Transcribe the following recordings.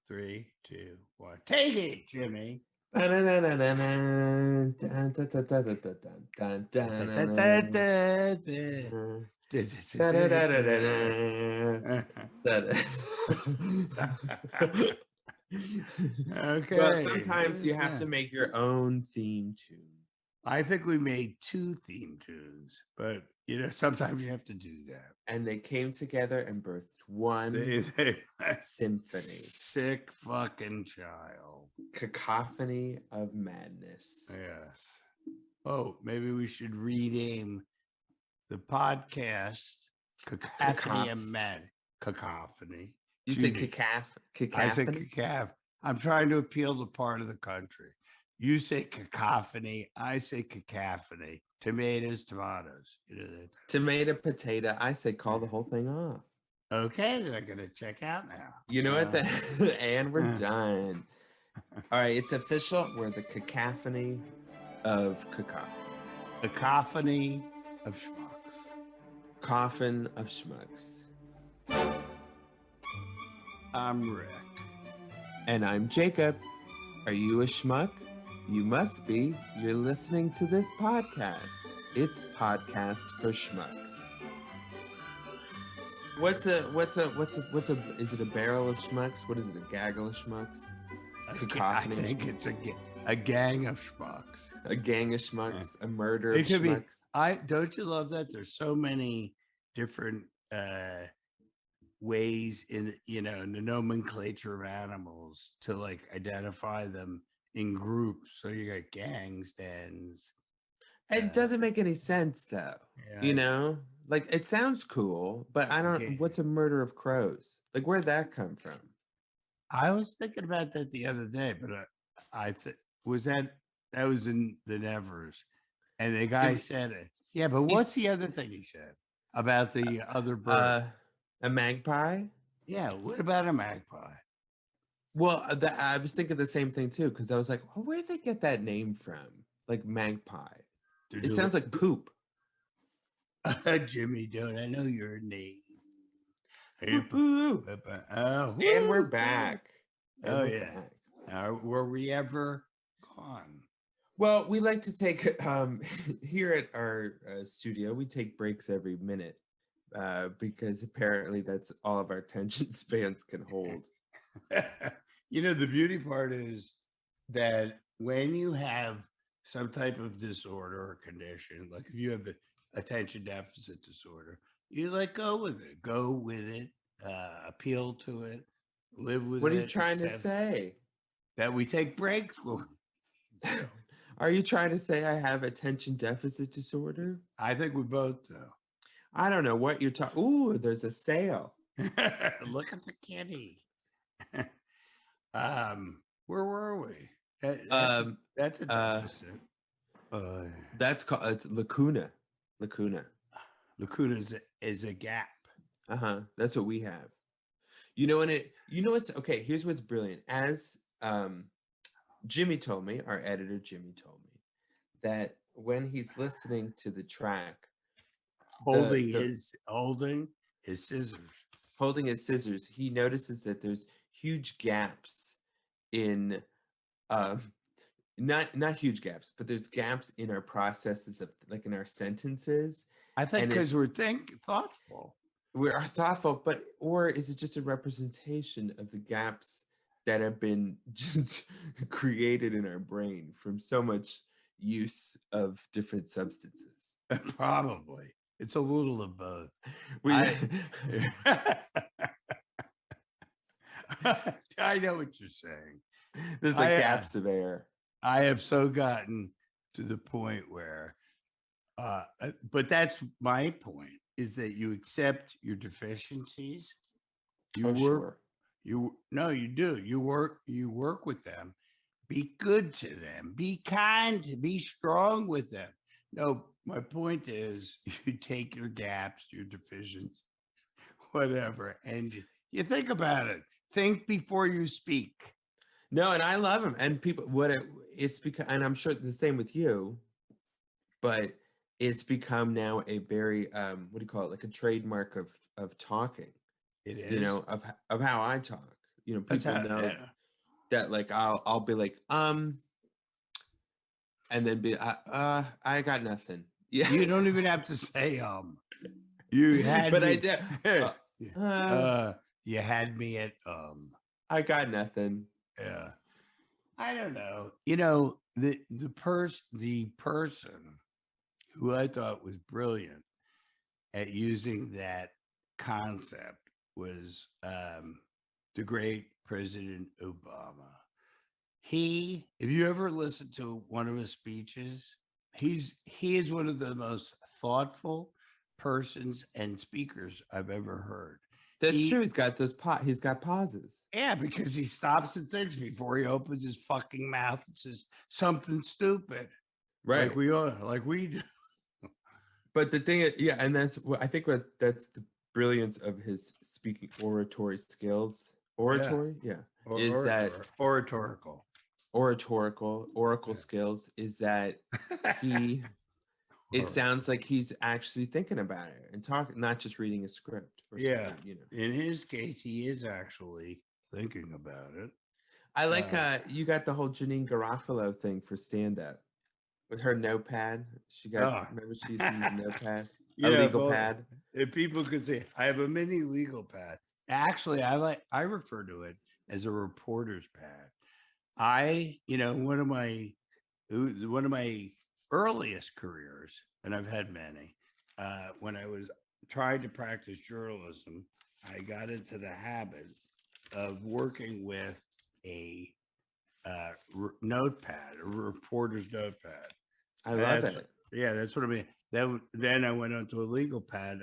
3, 2, 1. Take it, Jimmy. Well, Okay, sometimes you who's have to that? make your own theme tune. I think we made 2 theme tunes, but sometimes you have to do that. And they came together and birthed one They symphony. sick fucking child. Cacophony of madness. Yes. Oh, maybe we should rename the podcast Cacophony of Mad. Cacophony. You say Judy. I said cacophony? cacaph. I'm trying to appeal to part of the country. You say cacophony. I say cacophony. Tomatoes, tomatoes. Tomato, potato. I say call the whole thing off. Okay, then I'm gonna check out now. You know what? And we're done. All right, it's official. We're the cacophony of cacophony. Cacophony of schmucks. Coffin of schmucks. I'm Rick. And I'm Jacob. Are you a schmuck? You must be. You're listening to this podcast. It's Podcast for Schmucks. What's a is it a barrel of schmucks? What is it, a gaggle of schmucks? Cacophony. I think it's a gang of schmucks. A gang of schmucks, a murder of schmucks. Don't you love that? There's so many different ways in the nomenclature of animals to like identify them in groups. So you got gangs, dens. It doesn't make any sense though. Yeah, like it sounds cool, but I don't. Okay. What's a murder of crows? Like where'd that come from? I was thinking about that the other day, but that was in the Nevers, and the guy said it. Yeah, but what's the other thing he said about the other bird? A magpie? Yeah, what about a magpie? Well, I was thinking the same thing too, because I was like, well, where'd they get that name from? Like magpie. It sounds like poop. Jimmy, don't I know your name? And we're back. Were we ever gone? Well, we like to take here at our studio, we take breaks every minute because apparently that's all of our attention spans can hold. The beauty part is that when you have some type of disorder or condition, like if you have the attention deficit disorder, you go with it, appeal to it, live with it. What are you trying to say? That we take breaks. Are you trying to say I have attention deficit disorder? I think we both do. I don't know what you're talking. Ooh, there's a sale. Look at the kitty. Where were we? That's a deficit. That's called it's Lacuna. Lacuna is a gap. That's what we have. What's okay. Here's what's brilliant. As Jimmy told me, our editor Jimmy told me that when he's listening to the track, holding his scissors, he notices that there's huge gaps in not huge gaps, but there's gaps in our processes of like in our sentences. I think because we're thoughtful. We are thoughtful, or is it just a representation of the gaps that have been just created in our brain from so much use of different substances? Probably. It's a little of both. I know what you're saying. There's like gaps of air. I have so gotten to the point where, but that's my point, is that you accept your deficiencies. You work. Sure. You do. You work with them. Be good to them. Be kind. Be strong with them. No, my point is you take your gaps, your deficiencies, whatever, and you think about it. Think before you speak. No, and I love them. And people, it's because, and I'm sure the same with you, but it's become now a very, what do you call it? Like a trademark of talking. It is. Of how I talk. You know, That's people how, know yeah. that like I'll be like, and then be I got nothing. Yeah. You don't even have to say you had But I me. did. You had me at I got nothing. yeah. I don't know. You know, the person who I thought was brilliant at using that concept was the great President Obama. If you ever listen to one of his speeches, he is one of the most thoughtful persons and speakers I've ever heard. That's true. He's got he's got pauses. Yeah, because he stops and thinks before he opens his fucking mouth and says something stupid. Right. Like we do. But the thing is, yeah, and that's what I think that's the brilliance of his speaking oratory skills. Oratory, yeah. Is that oratorical oracle skills is that it sounds like he's actually thinking about it and talking, not just reading a script or something, you know. In his case, he is actually thinking about it. I like you got the whole Janine Garofalo thing for stand-up with her notepad. She got remember she used to use a notepad, a legal pad. If people could say, I have a mini legal pad. Actually, I refer to it as a reporter's pad. One of my earliest careers, and I've had many, when I was trying to practice journalism, I got into the habit of working with a notepad, a reporter's notepad. I love it. Yeah, that's what I mean. Then I went onto a legal pad.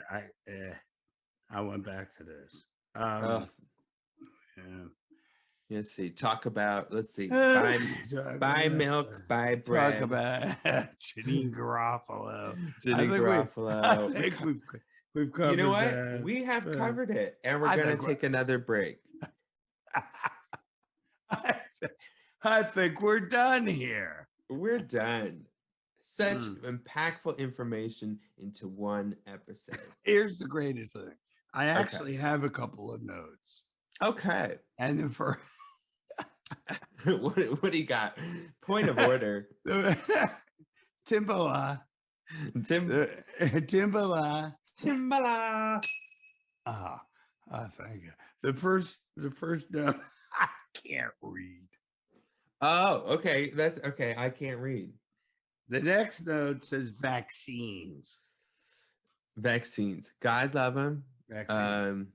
I went back to this. Yeah. Let's see. Let's see. Buy milk, buy bread. Talk about Janine Garofalo. Janine Garofalo. I think we've covered. You know what? We have covered it, and we're gonna take another break. I think we're done here. We're done. Such impactful information into one episode. Here's the greatest thing. I actually have a couple of notes. Okay. And the first what do you got? Point of order. Timbala. Timbala. Thank you. The first note. I can't read. Oh, okay. That's okay. I can't read. The next note says vaccines. Vaccines. God love them. Vaccines.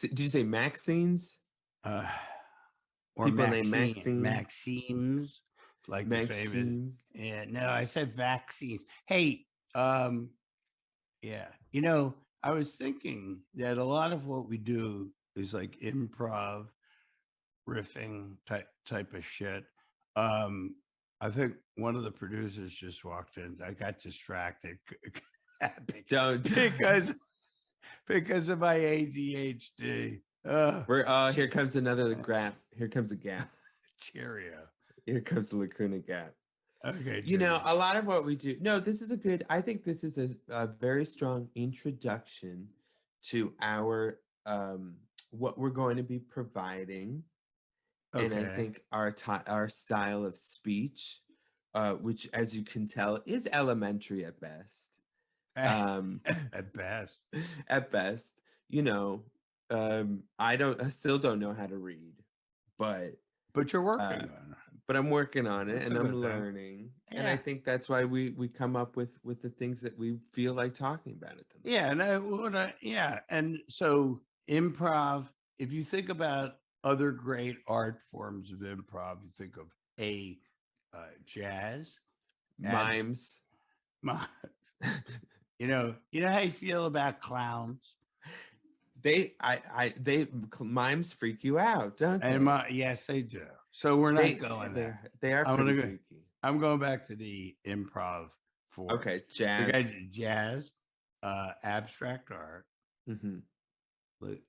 Did you say Maxines? Or people named Maximes, like Maximes. The famous. Yeah, no, I said vaccines. Hey, yeah. You know, I was thinking that a lot of what we do is like improv, riffing type of shit. I think one of the producers just walked in. I got distracted because of my ADHD. Here comes another gap. Here comes a gap. Cheerio. Here comes the Lacuna gap. Okay. You know, a lot of what we do. No, this is I think this is a very strong introduction to our what we're going to be providing. Okay. And I think our style of speech, which, as you can tell, is elementary at best. At best. At best, you know, I still don't know how to read, but you're working on it. But I'm working on it, and I'm learning, and I think that's why we come up with the things that we feel like talking about at the moment. Yeah, and so improv. If you think about other great art forms of improv, you think of jazz, mimes. You know how you feel about clowns. Mimes freak you out, don't they? And yes, they do. So we're not going there. They are pretty freaky. I'm going back to the improv for jazz. We got jazz, abstract art, and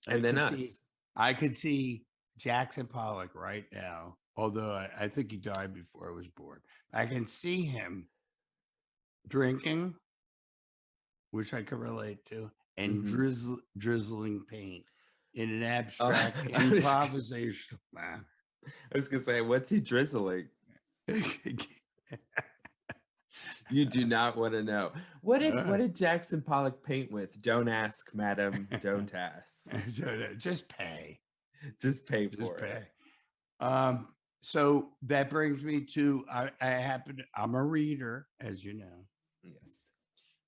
then us. I could see Jackson Pollock right now, although I think he died before I was born. I can see him drinking, which I can relate to, and drizzling paint. in an abstract, improvisational manner. I was gonna say, what's he drizzling? You do not want to know. What did Jackson Pollock paint with? Don't ask, madam. Don't ask. Just pay. Just pay for pay. it. So that brings me to I'm a reader, as you know. Yes.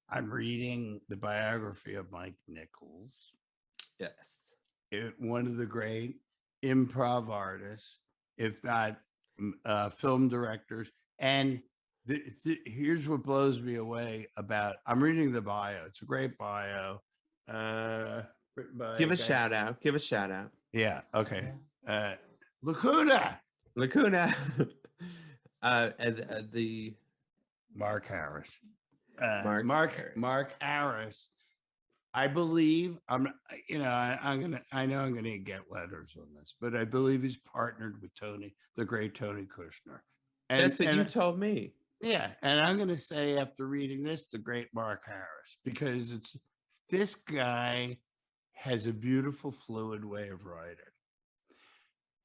I'm reading the biography of Mike Nichols. Yes. One of the great improv artists, if not film directors. And here's what blows me away about, I'm reading the bio. It's a great bio. Give a shout out. Give a shout out. Yeah. Okay. Lacuna. And the Mark Harris. Mark Harris. I believe I know I'm gonna get letters on this, but I believe he's partnered with the great Tony Kushner. And that's what you told me. Yeah, and I'm gonna say after reading this, the great Mark Harris, because this guy has a beautiful, fluid way of writing.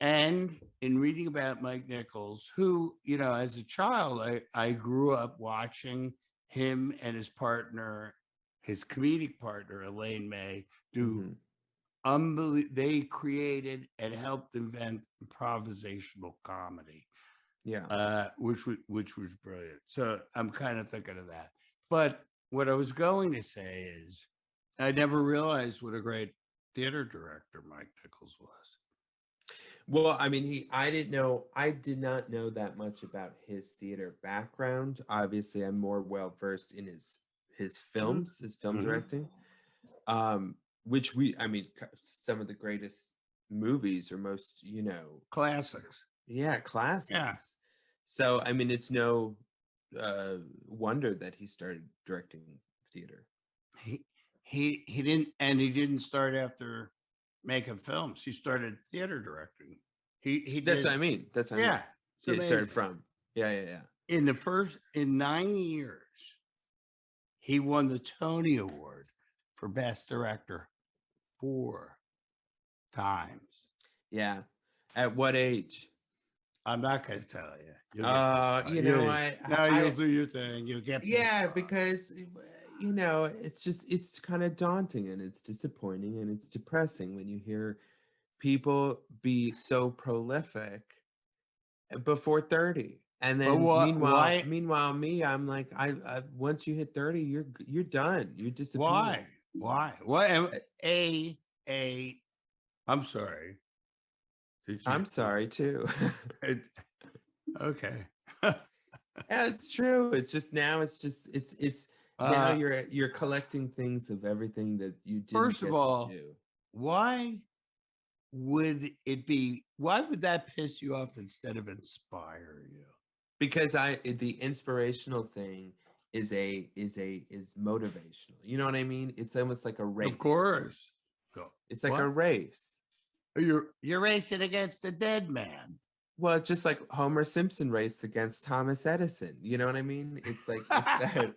And in reading about Mike Nichols, who, as a child, I grew up watching him and his partner, his comedic partner, Elaine May, do they created and helped invent improvisational comedy. Yeah. Which was brilliant. So I'm kind of thinking of that. But what I was going to say is I never realized what a great theater director Mike Nichols was. Well, I mean, I did not know that much about his theater background. Obviously, I'm more well versed in his films, his film directing. Which some of the greatest movies or most, classics. Yeah, classics. Yeah. So, I mean, it's no wonder that he started directing theater. He didn't start after making films. He started theater directing. That's what I mean. That's what I mean. So he started from. Yeah. In 9 years, he won the Tony Award for Best Director 4 times. Yeah. At what age? I'm not going to tell you. You'll do your thing. You'll get. Yeah, because it's kind of daunting and it's disappointing and it's depressing when you hear people be so prolific before 30. And then meanwhile me, I'm like, I once you hit 30, you're done. You're disappointed. Why? I'm sorry. I'm sorry too. Okay. Yeah, it's true. It's just now now you're collecting things of everything that you did. First of all, why would that piss you off instead of inspire you? Because the inspirational thing is motivational. You know what I mean? It's almost like a race. Of course. It's like a race. You're racing against a dead man. Well, just like Homer Simpson raced against Thomas Edison. You know what I mean? It's like that.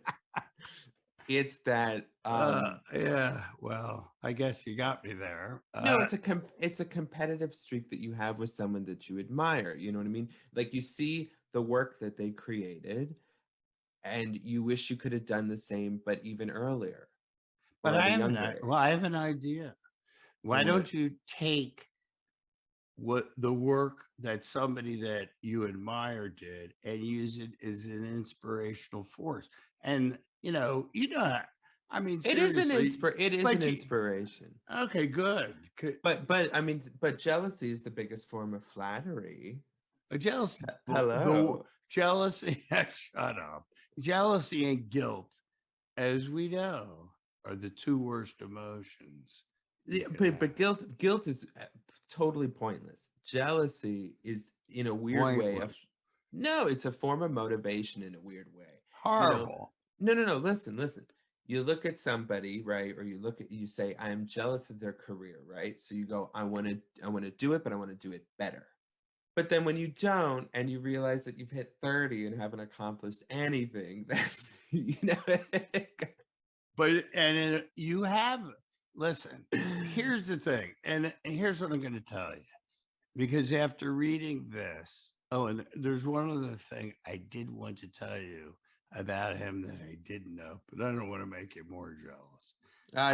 It's that. Yeah. Well, I guess you got me there. No, it's a competitive streak that you have with someone that you admire. You know what I mean? Like you see the work that they created, and you wish you could have done the same, but even earlier. But I have an idea. Why don't you take what the work that somebody that you admire did and use it as an inspirational force? And I mean, it is an inspiration. Okay, good. But jealousy is the biggest form of flattery. Jealousy. Hello. Jealousy. Shut up. Jealousy and guilt, as we know, are the two worst emotions. Yeah, but guilt is totally pointless. Jealousy is in a weird way. It's a form of motivation in a weird way. Horrible. No. Listen. You look at somebody, right? Or you say, I am jealous of their career, right? So you go, I want to do it, but I want to do it better. But then when you don't, and you realize that you've hit 30 and haven't accomplished anything, that But you have listen. Here's the thing, and here's what I'm going to tell you. Because after reading this, oh, and there's one other thing I did want to tell you about him that I didn't know, but I don't want to make you more jealous.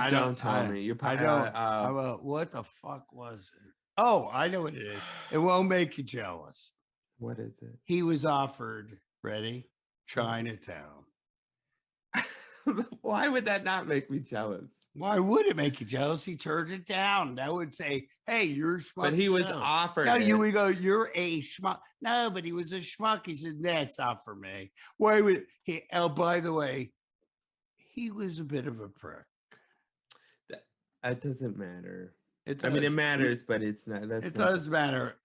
Don't tell me. You're I don't. What the fuck was it? Oh, I know what it is. It won't make you jealous. What is it? He was offered, ready, Chinatown. Why would that not make me jealous? Why would it make you jealous? He turned it down. That would say, "Hey, you're schmuck." But he was offered. No, you would go, "You're a schmuck." No, but he was a schmuck. He said, "That's not for me." Why would he? Oh, by the way, he was a bit of a prick. That doesn't matter. It it matters, but it's not. It does matter,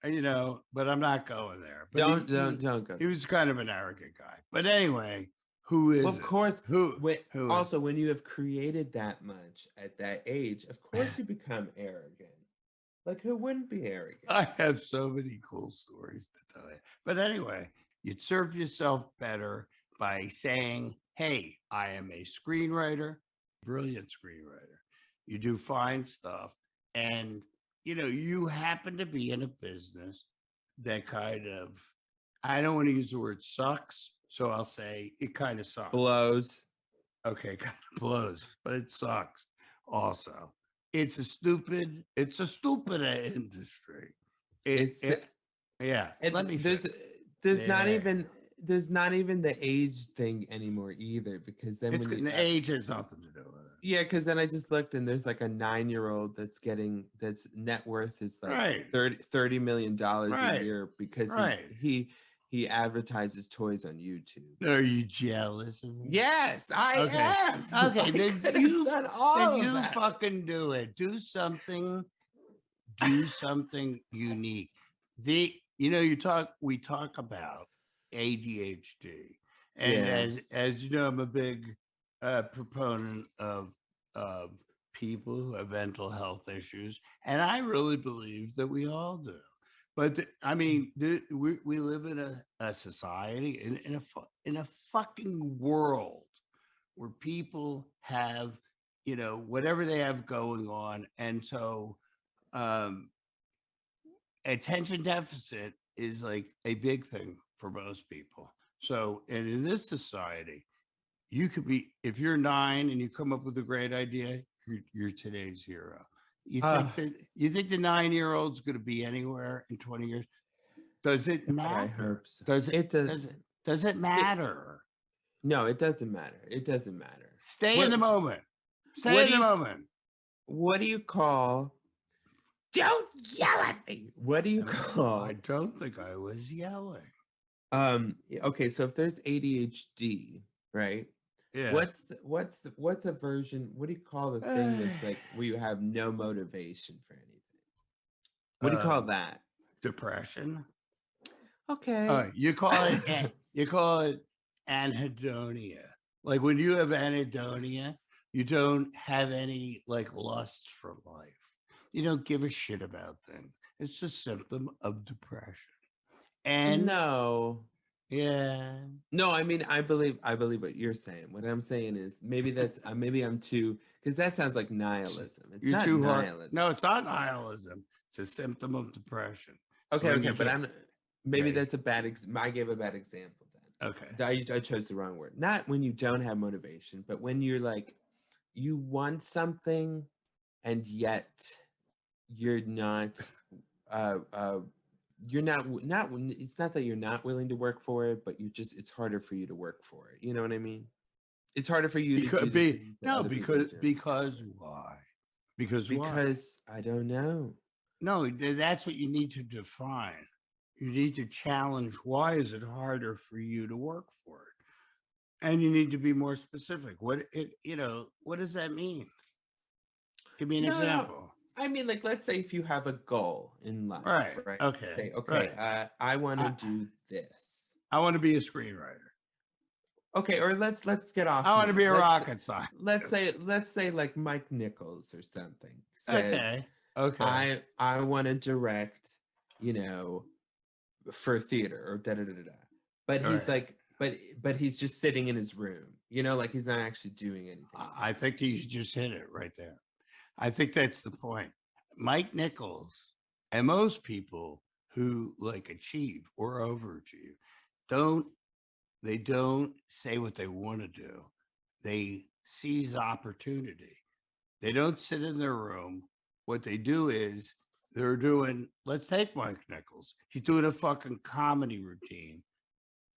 but I'm not going there. But don't go. He was kind of an arrogant guy. But anyway, who is? Well, of course. Who? Also, when you have created that much at that age, of course you become arrogant. Like, who wouldn't be arrogant? I have so many cool stories to tell you. But anyway, you'd serve yourself better by saying, "Hey, I am a screenwriter, brilliant screenwriter. You do fine stuff. And, you happen to be in a business that kind of, I don't want to use the word sucks. So I'll say it kind of sucks. Blows. Okay, kind of blows, but it sucks also. It's a stupid industry. Yeah. Let me. There's not even the age thing anymore either, because then the age has nothing to do with it. Yeah, because then I just looked and there's like a 9-year-old that's net worth is like $30 million a year because he advertises toys on YouTube. Are you jealous? Yes, I am. Okay, then you fucking do it. Do something unique. We talk about ADHD, and as you know, I'm a big proponent of people who have mental health issues, and I really believe that we all do. But we live in a society in a fucking world where people have whatever they have going on, and so attention deficit is like a big thing for most people. So, and in this society, you could be, if you're 9 and you come up with a great idea, you're today's hero. You think the 9-year-old's going to be anywhere in 20 years? Does it matter? I hope so. Does it matter? No, it doesn't matter. It doesn't matter. Stay in the moment. Stay in the moment. What do you call? Don't yell at me. What do you call? I don't think I was yelling. Okay, so if there's ADHD, right? Yeah. What's a version? What do you call the thing that's like where you have no motivation for anything? What do you call that? Depression. Okay. You call it anhedonia. Like when you have anhedonia, you don't have any like lust for life. You don't give a shit about things. It's a symptom of depression. And no. Yeah. No, I mean, I believe what you're saying. What I'm saying is maybe that's maybe I'm too, because that sounds like nihilism. It's not too nihilism. Hard. No, it's not nihilism. It's a symptom of depression. Okay, but that's a bad. I gave a bad example then. Okay. I chose the wrong word. Not when you don't have motivation, but when you're like, you want something, and yet you're not. You're not it's not that you're not willing to work for it, but it's harder for you to work for it. You know what I mean? It's harder for you to be because why? Because I don't know. No, that's what you need to define. You need to challenge why is it harder for you to work for it? And you need to be more specific. What does that mean? Give me an example. I mean, like, let's say if you have a goal in life, right? Okay. Right. I want to do this. I want to be a screenwriter. Okay, or let's get off. I want to be a rocket scientist. Let's say like Mike Nichols or something says, okay. I want to direct, for theater or da da da da. But he's like, but he's just sitting in his room, like he's not actually doing anything. I think you just hit it right there. I think that's the point. Mike Nichols and most people who like achieve or overachieve don't they don't say what they want to do. They seize opportunity. They don't sit in their room. What they do is they're doing, let's take Mike Nichols. He's doing a fucking comedy routine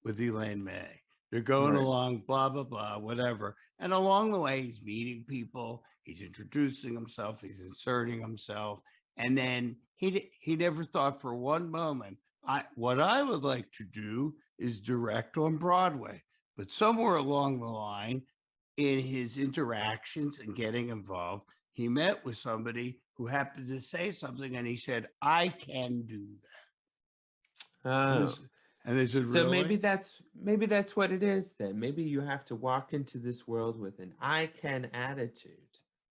with Elaine May. They're going Right. along, blah, blah, blah, whatever. And along the way, he's meeting people, he's introducing himself, he's inserting himself. And then he never thought for one moment, what I would like to do is direct on Broadway. But somewhere along the line, in his interactions and getting involved, he met with somebody who happened to say something and he said, I can do that. Oh. And they said, So really? maybe that's what it is then. Maybe you have to walk into this world with an I can attitude.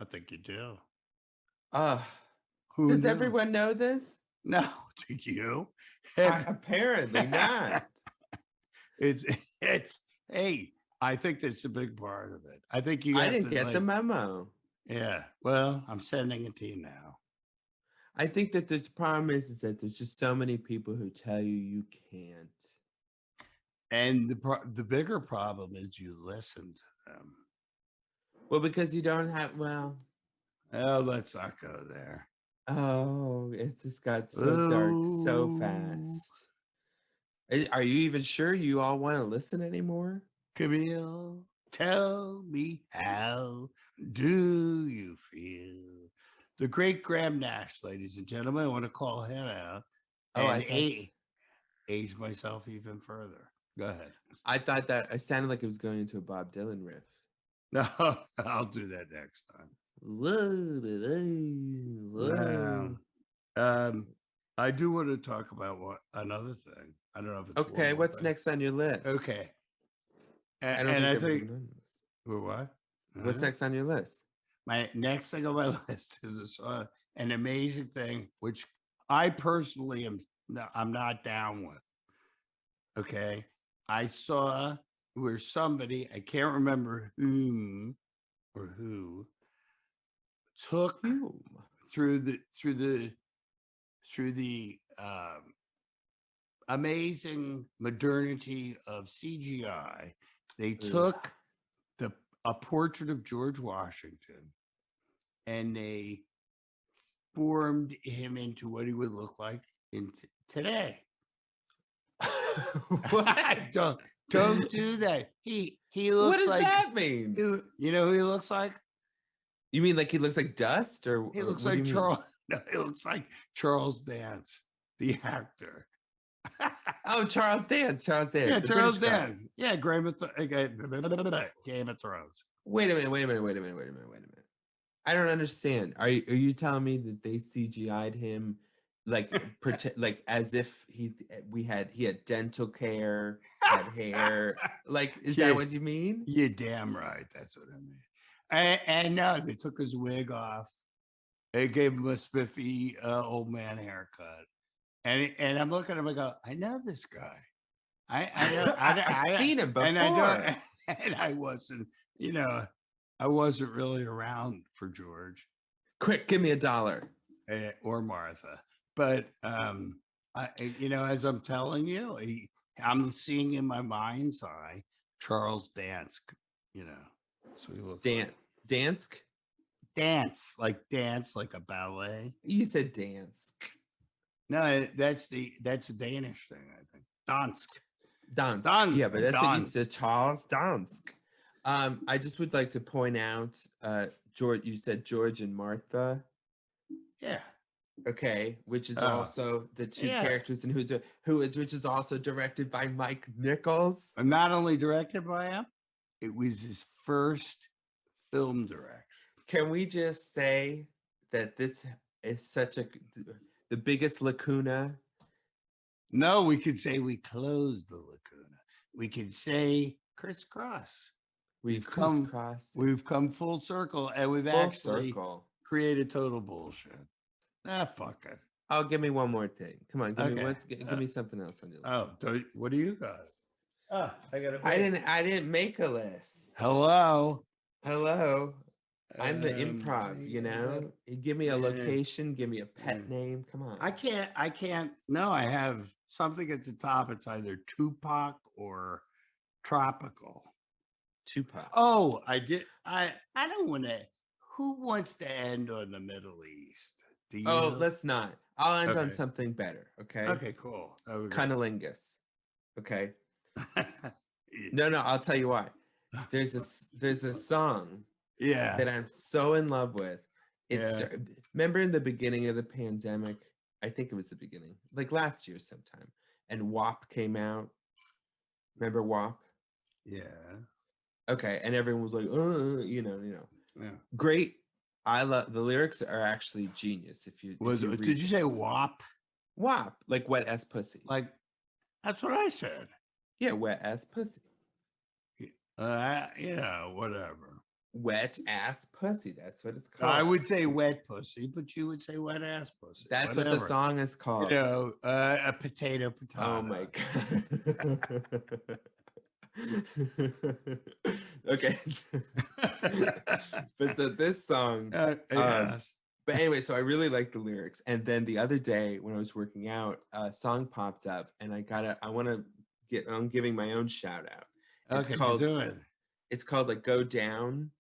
I think you do. Does knew? everyone know this? No, do you? Apparently not. It's hey, I think that's a big part of it. I think you I have didn't to get the memo. Yeah. Well, I'm sending it to you now. I think that the problem is that there's just so many people who tell you you can't. And the bigger problem is you listen to them. Well, because you don't have, well. Oh, let's not go there. Oh, it just got so dark so fast. Are you even sure you all want to listen anymore? Camille, tell me, how do you feel? The great Graham Nash, ladies and gentlemen. I want to call him out and age myself even further. Go ahead. I thought that it sounded like it was going into a Bob Dylan riff. No, I'll do that next time. I do want to talk about another thing. I don't know if it's okay. What's next on your list? Okay, I think what? What's next on your list? My next thing on my list is an amazing thing, which I personally I'm not down with. Okay, I saw where somebody, I can't remember whom or who, took through the amazing modernity of CGI. They took a portrait of George Washington and they formed him into what he would look like in today. What? Don't do that. He looks what does like, that mean? You know who he looks like? You mean like he looks like dust, or he looks like Charles? No, he looks like Charles Dance, the actor. Oh, Charles Dance. Yeah, Charles Dance. Yeah, Game of Thrones. Wait a minute. I don't understand. Are you telling me that they CGI'd him like like as if he had dental care, had hair? Like, is that what you mean? You're damn right. That's what I mean. And no, they took his wig off. They gave him a spiffy old man haircut. And I'm looking at him, I go, I know this guy. I've seen him before. And I wasn't, I wasn't really around for George. Quick, give me $1. Or Martha. But, as I'm telling you, I'm seeing in my mind's eye Charles Dance, So he looks Dansk? Dance like a ballet. You said dance. No, that's a Danish thing, I think. Dansk. Yeah, but that's what you said, Charles Dansk. I just would like to point out, George. You said George and Martha. Yeah. Okay, which is also the two characters in which is also directed by Mike Nichols. And not only directed by him, it was his first film direction. Can we just say that this is the biggest lacuna? No, we could say we closed the lacuna. We could say crisscross. We've come full circle, and we've created total bullshit. Fuck it. Oh, give me one more thing. Come on, give me something else on your list. What do you got? I didn't make a list. Hello. I'm the improv, you know? You give me a location, give me a pet name. Come on. I can't. No, I have something at the top. It's either Tupac or Tropical. Tupac. Oh, I don't want to. Who wants to end on the Middle East? Do you? Oh, let's not. I'll end on Okay. something better, okay? Okay, cool. Cunnilingus. Okay. Yeah. No, I'll tell you why. There's a song Yeah. that I'm so in love with. It's Yeah. remember in the beginning of the pandemic, I think it was the beginning, like last year sometime, and WAP came out. Remember WAP? Yeah. Okay, and everyone was like, you know. Yeah. Great. I love the lyrics are actually genius. If you read Did you say WAP? WAP, like wet ass pussy. Like that's what I said. Yeah, wet ass pussy. Whatever. Wet ass pussy. That's what it's called. I would say wet pussy, but you would say wet ass pussy. That's whatever. What the song is called. A potato. Oh my god. Okay. But so this song. But anyway, so I really like the lyrics. And then the other day when I was working out, a song popped up, and I'm giving my own shout out. It's called like Go Down.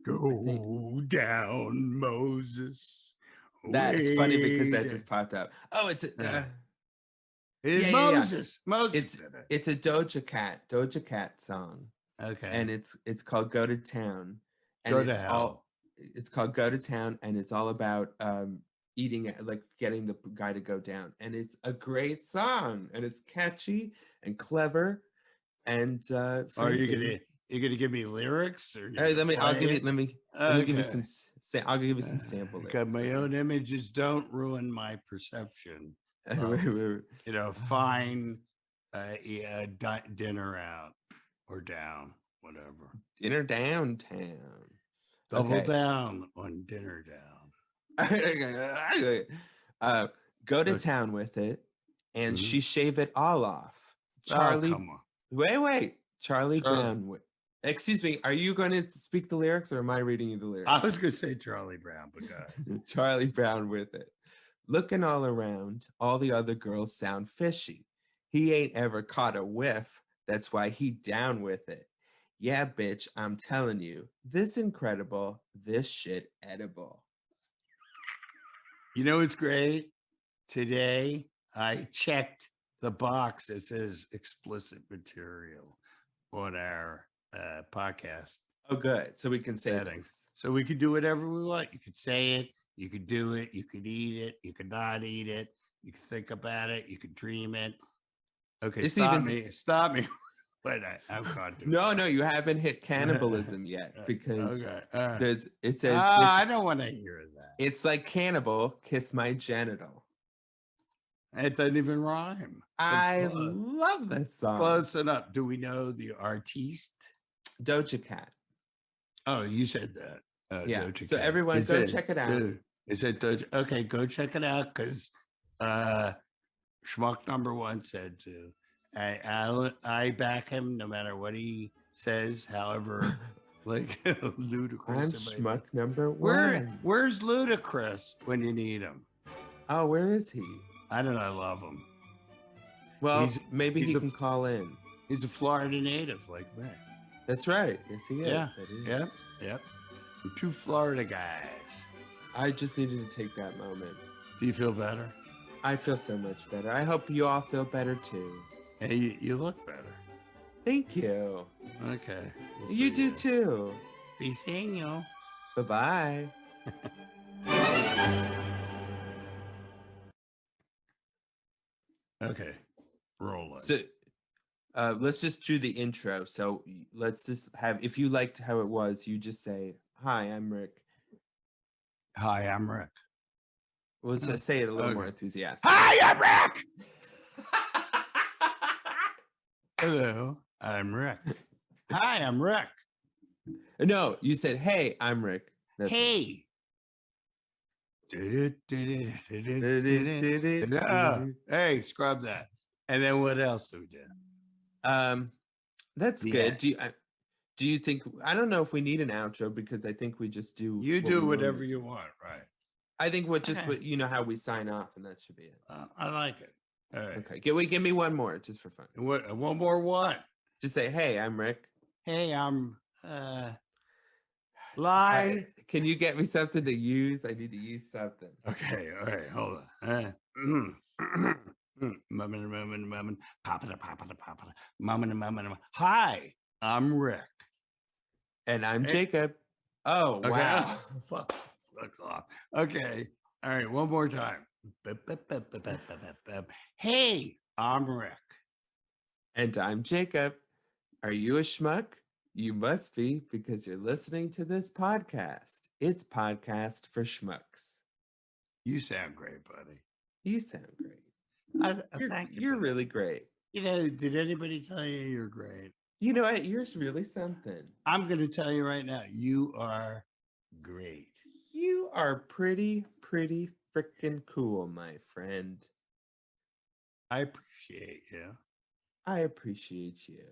Go down, Moses. It's funny because that just popped up. Oh, it's Moses. Moses. It's a Doja Cat song. Okay. And it's called Go to Town. And Go to hell. It's called Go to Town, and it's all about eating, like getting the guy to go down. And it's a great song, and it's catchy and clever. And are you gonna give me lyrics? Or I'll give you some sample lyrics. Because my own images don't ruin my perception. Wait. Fine dinner out or down, whatever. Dinner downtown. Double down on dinner down. Go to town with it, and she shave it all off. Charlie, come on. Wait. Charlie Brown. Excuse me. Are you going to speak the lyrics, or am I reading you the lyrics? I was going to say Charlie Brown, but Charlie Brown with it. Looking all around, all the other girls sound fishy. He ain't ever caught a whiff. That's why he down with it. Yeah, bitch, I'm telling you, this incredible, this shit edible. You know what's great? Today, I checked the box that says explicit material on our podcast. Oh, good. So we can say settings. So we could do whatever we want. You could say it. You could do it. You could eat it. You could not eat it. You could think about it. You could dream it. Okay, stop me. But I'm confident. No, you haven't hit cannibalism yet, because it says I don't want to hear that. It's like cannibal, kiss my genital. It doesn't even rhyme. I love this song. Close enough. Do we know the artiste? Doja Cat. Oh, you said that. Yeah. Doja so Cat. Everyone go check it out. Is it Doja? Okay, go check it out, because Schmuck number 1 said to. I back him no matter what he says, however like ludicrous. I'm Schmuck number 1. Where's Ludacris when you need him? Oh, where is he? I don't know. I love him. Well, maybe he can call in. He's a Florida native like me. That's right. Yes, he is. Yeah. Yep. 2 Florida guys. I just needed to take that moment. Do you feel better? I feel so much better. I hope you all feel better too. Hey, you look better. Thank you. Okay. You do too. Be seeing you. Bye-bye. Okay. Roll it. So let's just do the intro. So let's just have, if you liked how it was, you just say, hi, I'm Rick. Hi, I'm Rick. We'll just say it a little more enthusiastic. Hi, I'm Rick. Hello, I'm Rick. Hi, I'm Rick. No, you said, hey, I'm Rick. That's hey. Hey, scrub that. And then what else do we do? That's good. Do you think, I don't know if we need an outro because I think we just do. You what do we whatever normally you do. want, right? I think Okay. what you know how we sign off, and that should be it. I like it. All right. Okay, give me one more just for fun. One more what? Just say, "Hey, I'm Rick." Hey, I'm line. Can you get me something to use? I need to use something. Okay, all right, hold on. Hi, I'm Rick. And I'm Hey. Jacob. Oh, Okay. wow. Fuck off. Okay. All right, one more time. Hey, I'm Rick. And I'm Jacob. Are you a schmuck? You must be because you're listening to this podcast. It's Podcast for Shmucks. You sound great, buddy. You sound great. Thank you. You're really great. You know, did anybody tell you you're great? You know what? You're really something. I'm going to tell you right now, you are great. You are pretty freaking cool, my friend. I appreciate you. I appreciate you.